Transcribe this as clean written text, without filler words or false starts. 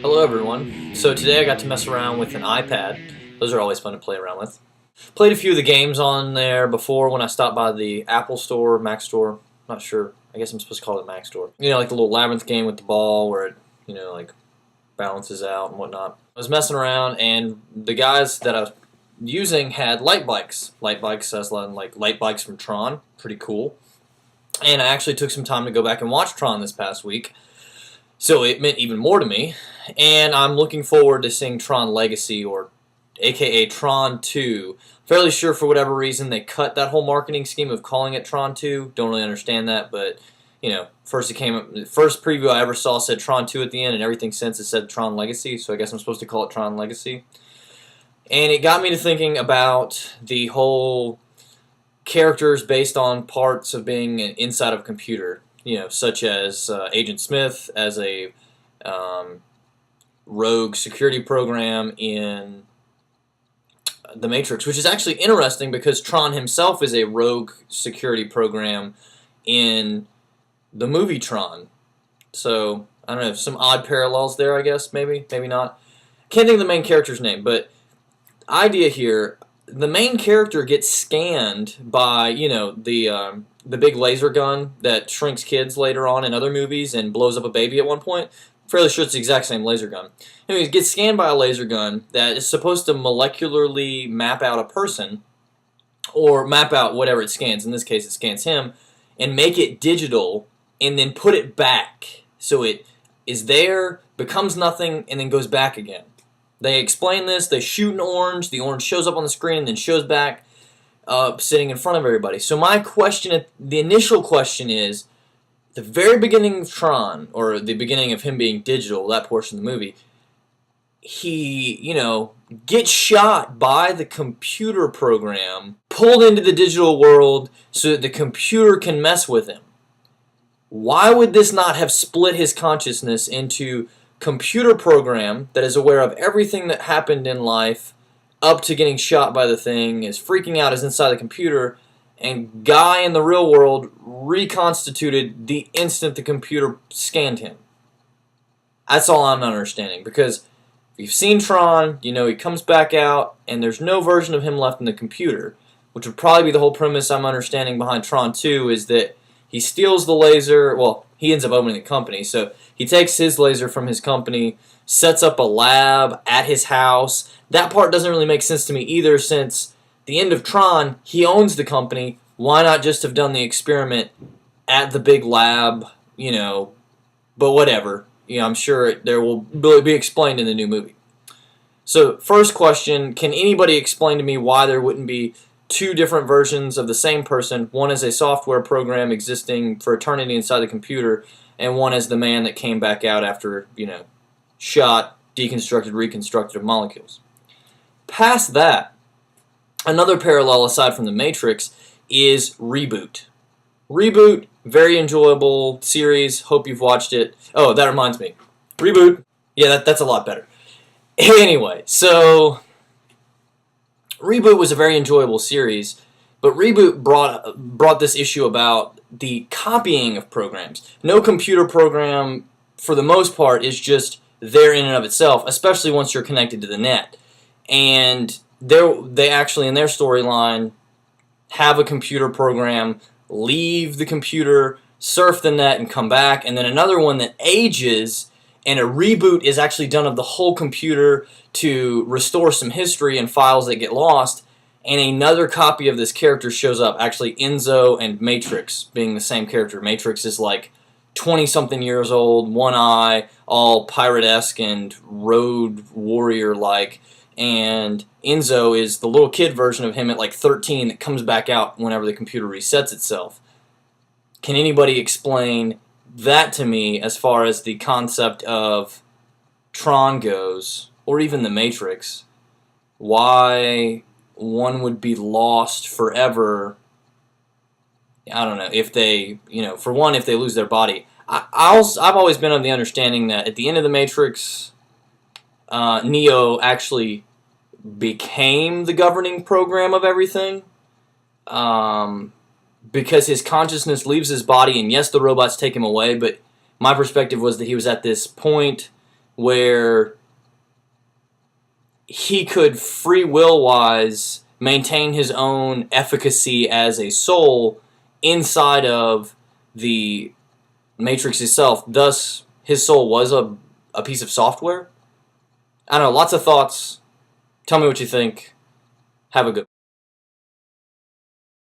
Hello everyone. So today I got to mess around with an iPad. Those are always fun to play around with. Played a few of the games on there before when I stopped by the Apple Store, Mac Store. Not sure. I guess I'm supposed to call it Mac Store. You know, like the little labyrinth game with the ball where it, like balances out and whatnot. I was messing around and the guys that I was using had light bikes. Light bikes as like light bikes from Tron. Pretty cool. And I actually took some time to go back and watch Tron this past week. So it meant even more to me, and I'm looking forward to seeing Tron Legacy, or a.k.a. Tron 2. Fairly sure for whatever reason they cut that whole marketing scheme of calling it Tron 2. Don't really understand that, but first preview I ever saw said Tron 2 at the end, and everything since it said Tron Legacy, so I guess I'm supposed to call it Tron Legacy. And it got me to thinking about the whole characters based on parts of being inside of a computer. Such as Agent Smith as a rogue security program in The Matrix, which is actually interesting because Tron himself is a rogue security program in the movie Tron. So, I don't know, some odd parallels there, I guess, maybe not. Can't think of the main character's name, but idea here, the main character gets scanned by, the big laser gun that shrinks kids later on in other movies and blows up a baby at one point. Fairly sure it's the exact same laser gun. Anyways, gets scanned by a laser gun that is supposed to molecularly map out a person, or map out whatever it scans. In this case, it scans him, and make it digital, and then put it back. So it is there, becomes nothing, and then goes back again. They explain this, they shoot an orange, the orange shows up on the screen and then shows back, sitting in front of everybody. So my question, the initial question is, the very beginning of Tron, or the beginning of him being digital, that portion of the movie, he, gets shot by the computer program, pulled into the digital world so that the computer can mess with him. Why would this not have split his consciousness into computer program that is aware of everything that happened in life up to getting shot by the thing, is freaking out, is inside the computer, and guy in the real world reconstituted the instant the computer scanned him? That's all I'm not understanding, because if you've seen Tron, he comes back out and there's no version of him left in the computer, which would probably be the whole premise I'm understanding behind Tron 2, is that he steals the laser. Well, he ends up opening the company, so he takes his laser from his company, sets up a lab at his house. That part doesn't really make sense to me either, since the end of Tron, he owns the company. Why not just have done the experiment at the big lab, but whatever. I'm sure there will be explained in the new movie. So, first question, can anybody explain to me why there wouldn't be two different versions of the same person? One is a software program existing for eternity inside the computer, and one is the man that came back out after, shot, deconstructed, reconstructed of molecules. Past that, another parallel aside from The Matrix is Reboot. Reboot, very enjoyable series. Hope you've watched it. Oh, that reminds me. Reboot. Yeah, that's a lot better. Anyway, so Reboot was a very enjoyable series, but Reboot brought this issue about the copying of programs. No computer program, for the most part, is just there in and of itself, especially once you're connected to the net. And they actually, in their storyline, have a computer program leave the computer, surf the net, and come back, and then another one that ages, and a reboot is actually done of the whole computer to restore some history and files that get lost, and another copy of this character shows up, actually Enzo and Matrix being the same character. Matrix is like 20-something years old, one eye, all pirate-esque and road warrior-like, and Enzo is the little kid version of him at like 13 that comes back out whenever the computer resets itself. Can anybody explain that to me as far as the concept of Tron goes, or even The Matrix? Why one would be lost forever? I don't know, if they, for one, if they lose their body. I've always been of the understanding that at the end of The Matrix, Neo actually became the governing program of everything, because his consciousness leaves his body, and yes, the robots take him away, but my perspective was that he was at this point where he could free will-wise maintain his own efficacy as a soul inside of the Matrix itself. Thus, his soul was a piece of software. I don't know, lots of thoughts. Tell me what you think. Have a good